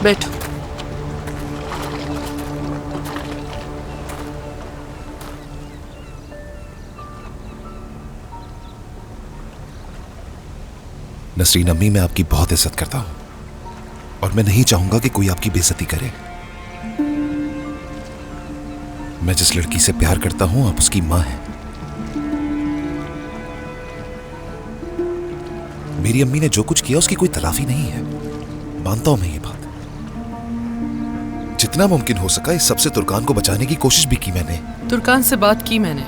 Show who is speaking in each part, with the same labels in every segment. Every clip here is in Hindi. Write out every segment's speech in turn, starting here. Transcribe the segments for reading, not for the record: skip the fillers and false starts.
Speaker 1: बैठो।
Speaker 2: नसरीन अम्मी, मैं आपकी बहुत इज्जत करता हूं और मैं नहीं चाहूंगा कि कोई आपकी बेइज्जती करे। मैं जिस लड़की से प्यार करता हूं, आप उसकी मां हैं। मेरी अम्मी ने जो कुछ किया उसकी कोई तलाफी नहीं है, मानता हूं मैं ये बात। जितना मुमकिन हो सका इस सबसे तुर्कान को बचाने की कोशिश भी की मैंने।
Speaker 1: तुर्कान से बात की मैंने।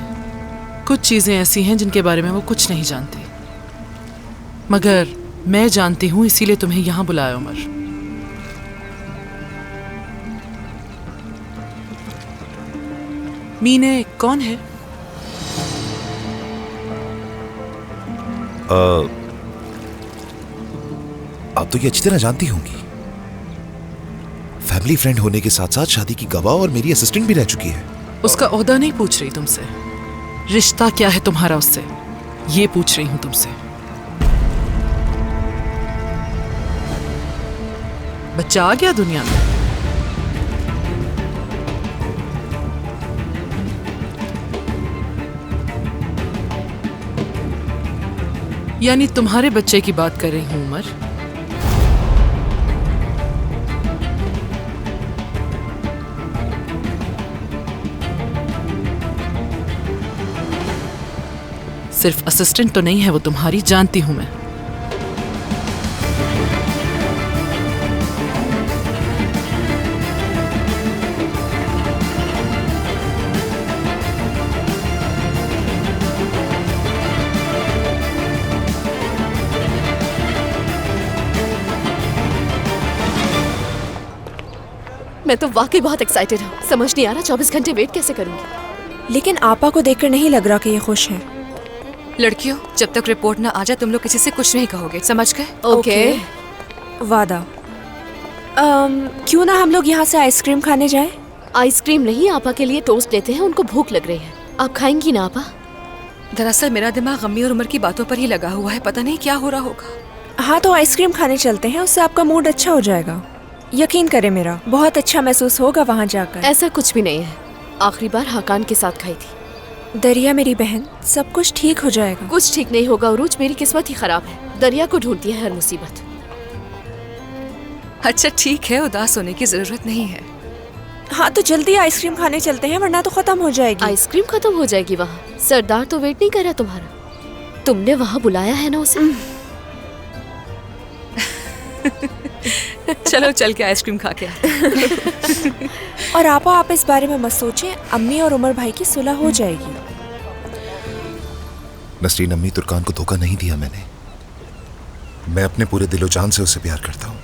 Speaker 1: कुछ चीजें ऐसी हैं जिनके बारे में वो कुछ नहीं जानती, मगर मैं जानती हूं, इसीलिए तुम्हें यहां बुलाया उमर। मीने कौन है?
Speaker 2: आप तो ये अच्छी तरह जानती होंगी। फैमिली फ्रेंड होने के साथ साथ शादी की गवाह और मेरी असिस्टेंट भी रह चुकी है।
Speaker 1: उसका ओहदा नहीं पूछ रही तुमसे, रिश्ता क्या है तुम्हारा उससे, ये पूछ रही हूं तुमसे। बच्चा आ गया दुनिया में। यानी तुम्हारे बच्चे की बात कर रही हूं उमर। सिर्फ असिस्टेंट तो नहीं है वो तुम्हारी, जानती हूं मैं।
Speaker 3: मैं तो वाकई बहुत एक्साइटेड हूँ। समझ नहीं आ रहा 24 घंटे वेट कैसे करूंगी।
Speaker 4: लेकिन आपा को देखकर नहीं लग रहा कि ये खुश है।
Speaker 5: लड़कियों, जब तक रिपोर्ट ना आ जाए तुम लोग किसी से कुछ नहीं कहोगे, समझ गए?
Speaker 3: ओके।
Speaker 4: वादा। क्यों ना हम लोग यहाँ से आइसक्रीम खाने जाएं?
Speaker 3: आइसक्रीम नहीं, आपा के लिए टोस्ट लेते हैं, उनको भूख लग रही है। आप खाएंगी ना आपा?
Speaker 5: दरअसल मेरा दिमाग अम्मी और उमर की बातों पर ही लगा हुआ है, पता नहीं क्या हो रहा होगा।
Speaker 4: हाँ तो आइसक्रीम खाने चलते हैं, उससे आपका मूड अच्छा हो जाएगा। यकीन करें, मेरा बहुत अच्छा महसूस होगा वहाँ जाकर।
Speaker 3: ऐसा कुछ भी नहीं है, आखिरी बार हाकान के साथ खाई थी।
Speaker 4: दरिया मेरी बहन, सब कुछ ठीक हो जाएगा।
Speaker 3: कुछ ठीक नहीं होगा उरूज, मेरी किस्मत ही खराब है। दरिया को ढूंढती है हर मुसीबत।
Speaker 5: अच्छा ठीक है, उदास होने की जरूरत नहीं है।
Speaker 4: हाँ तो जल्दी आइसक्रीम खाने चलते हैं, वरना तो खत्म हो जाएगी।
Speaker 3: आइसक्रीम खत्म हो जाएगी वहाँ? सरदार तो वेट नहीं कर रहा तुम्हारा। तुमने वहाँ बुलाया है ना उसे?
Speaker 5: चलो चल के आइसक्रीम खा के
Speaker 4: और आप इस बारे में मत सोचें, अम्मी और उमर भाई की सुलह हो जाएगी।
Speaker 2: नसरीन अम्मी, तुर्कान को धोखा नहीं दिया मैंने। मैं अपने पूरे दिलो जान से उसे प्यार करता हूं।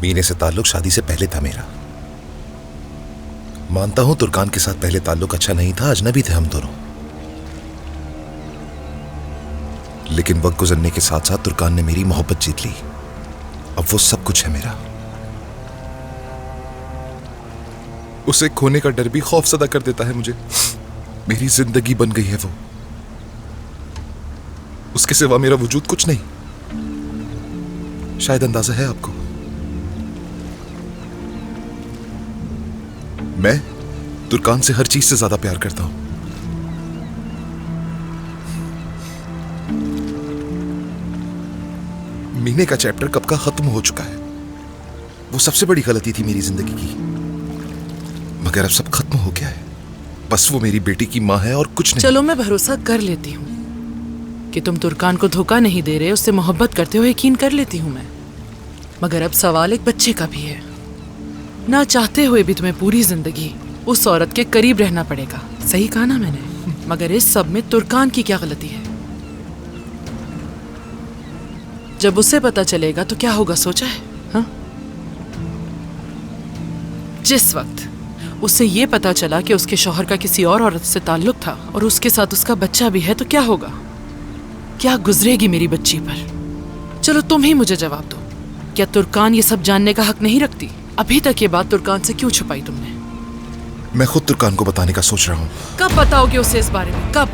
Speaker 2: मीने से ताल्लुक शादी से पहले था मेरा। मानता हूं तुर्कान के साथ पहले ताल्लुक अच्छा नहीं था, अजनबी थे हम दोनों। लेकिन वक्त गुजरने के साथ साथ तुर्कान ने मेरी मोहब्बत जीत ली। अब वो सब कुछ है मेरा। उसे खोने का डर भी खौफजदा कर देता है मुझे। मेरी जिंदगी बन गई है वो। उसके सिवा मेरा वजूद कुछ नहीं। शायद अंदाजा है आपको। मैं तुर्कान से हर चीज से ज्यादा प्यार करता हूं। मीने का चैप्टर कब का खत्म हो चुका है। वो सबसे बड़ी गलती थी मेरी जिंदगी की, मगर अब सब खत्म हो गया है। बस वो मेरी बेटी की माँ है और कुछ नहीं।
Speaker 1: चलो मैं भरोसा कर लेती हूँ कि तुम तुर्कान को धोखा नहीं दे रहे, उससे मोहब्बत करते हो, यकीन कर लेती हूँ मैं। मगर अब सवाल एक बच्चे का भी है। ना चाहते हुए भी तुम्हें पूरी जिंदगी उस औरत के करीब रहना पड़ेगा। सही कहा ना मैंने? मगर इस सब में तुर्कान की क्या गलती है? जब उसे पता चलेगा तो क्या होगा, सोचा है? हाँ? जिस वक्त उसे ये पता चला कि उसके शौहर का किसी और औरत से ताल्लुक था और उसके साथ उसका बच्चा भी है, तो क्या होगा? क्या गुजरेगी मेरी बच्ची पर? चलो तुम ही मुझे जवाब दो। क्या तुर्कान ये सब जानने का हक नहीं रखती? अभी तक ये बात तुर्कान से क्यों छुपाई तुमने?
Speaker 2: मैं खुद तुर्कान को बताने का सोच रहा हूँ।
Speaker 1: कब बताओगे उसे इस बारे में? कब?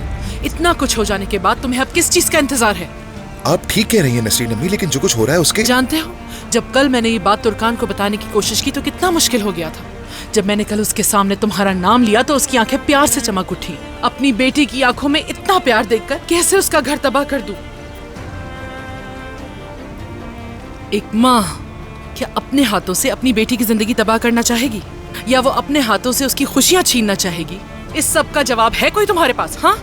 Speaker 1: इतना कुछ हो जाने के बाद तुम्हें अब किस चीज का इंतजार है?
Speaker 2: आप ठीक कह रही हैं नसरीन अम्मी, लेकिन जो कुछ हो रहा है उसके
Speaker 1: जानते हो, जब कल मैंने ये बात तुर्कान को बताने की कोशिश की तो कितना मुश्किल हो गया था। जब मैंने कल उसके सामने तुम्हारा नाम लिया तो उसकी आंखें प्यार से चमक उठी। अपनी बेटी की आंखों में इतना प्यार देखकर कैसे उसका घर तबाह कर दूं? एक माँ क्या अपने हाथों से अपनी बेटी की जिंदगी तबाह करना चाहेगी, या वो अपने हाथों से उसकी खुशियां छीनना चाहेगी? इस सब का जवाब है कोई तुम्हारे पास? हाँ,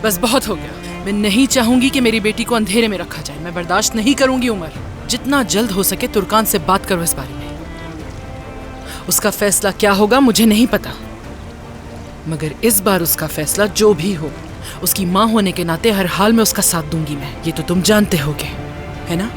Speaker 1: बस बहुत हो गया। मैं नहीं चाहूंगी कि मेरी बेटी को अंधेरे में रखा जाए। मैं बर्दाश्त नहीं करूंगी। उमर, जितना जल्द हो सके तुर्कान से बात करो इस बारे में। उसका फैसला क्या होगा मुझे नहीं पता, मगर इस बार उसका फैसला जो भी हो, उसकी माँ होने के नाते हर हाल में उसका साथ दूंगी मैं। ये तो तुम जानते होगे, है ना?